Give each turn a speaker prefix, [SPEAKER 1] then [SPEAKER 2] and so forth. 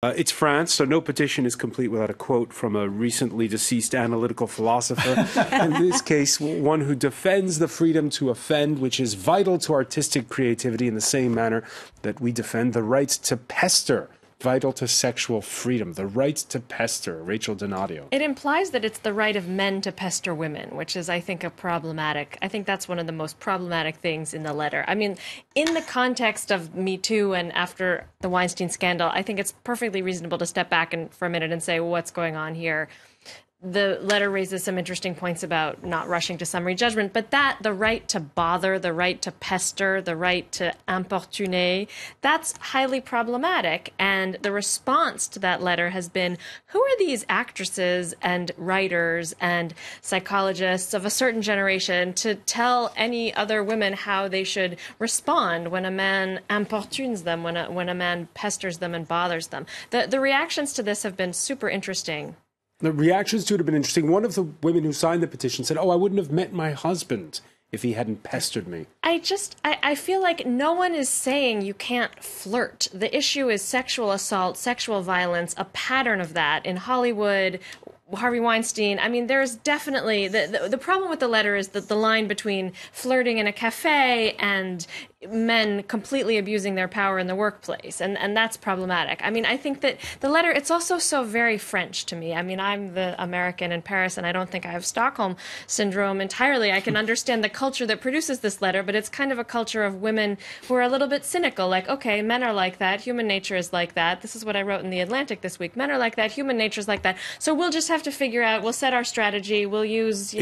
[SPEAKER 1] It's France, so no petition is complete without a quote from a recently deceased analytical philosopher. In this case, one who defends the freedom to offend, which is vital to artistic creativity in the same manner that we defend the right to pester, vital to sexual freedom, the right to pester. Rachel Donadio.
[SPEAKER 2] It implies that it's the right of men to pester women, which is, I think, I think that's one of the most problematic things in the letter. I mean, in the context of Me Too and after the Weinstein scandal, I think it's perfectly reasonable to step back for a minute and say, well, what's going on here? The letter raises some interesting points about not rushing to summary judgment, but the right to bother, the right to pester, the right to importuner, that's highly problematic. And the response to that letter has been, who are these actresses and writers and psychologists of a certain generation to tell any other women how they should respond when a man importunes them, when a man pesters them and bothers them? The reactions to this have been super interesting.
[SPEAKER 1] The reactions to it have been interesting. One of the women who signed the petition said, I wouldn't have met my husband if he hadn't pestered me.
[SPEAKER 2] I feel like no one is saying you can't flirt. The issue is sexual assault, sexual violence, a pattern of that in Hollywood. Harvey Weinstein. I mean, there's definitely the problem with the letter is that the line between flirting in a cafe and men completely abusing their power in the workplace, and that's problematic. I mean, I think that the letter, it's also so very French to me. I mean, I'm the American in Paris, and I don't think I have Stockholm syndrome entirely. I can understand the culture that produces this letter, but it's kind of a culture of women who are a little bit cynical, like, okay, men are like that, human nature is like that. This is what I wrote in The Atlantic this week. Men are like that, human nature is like that. So we'll just have to figure out, we'll set our strategy, we'll use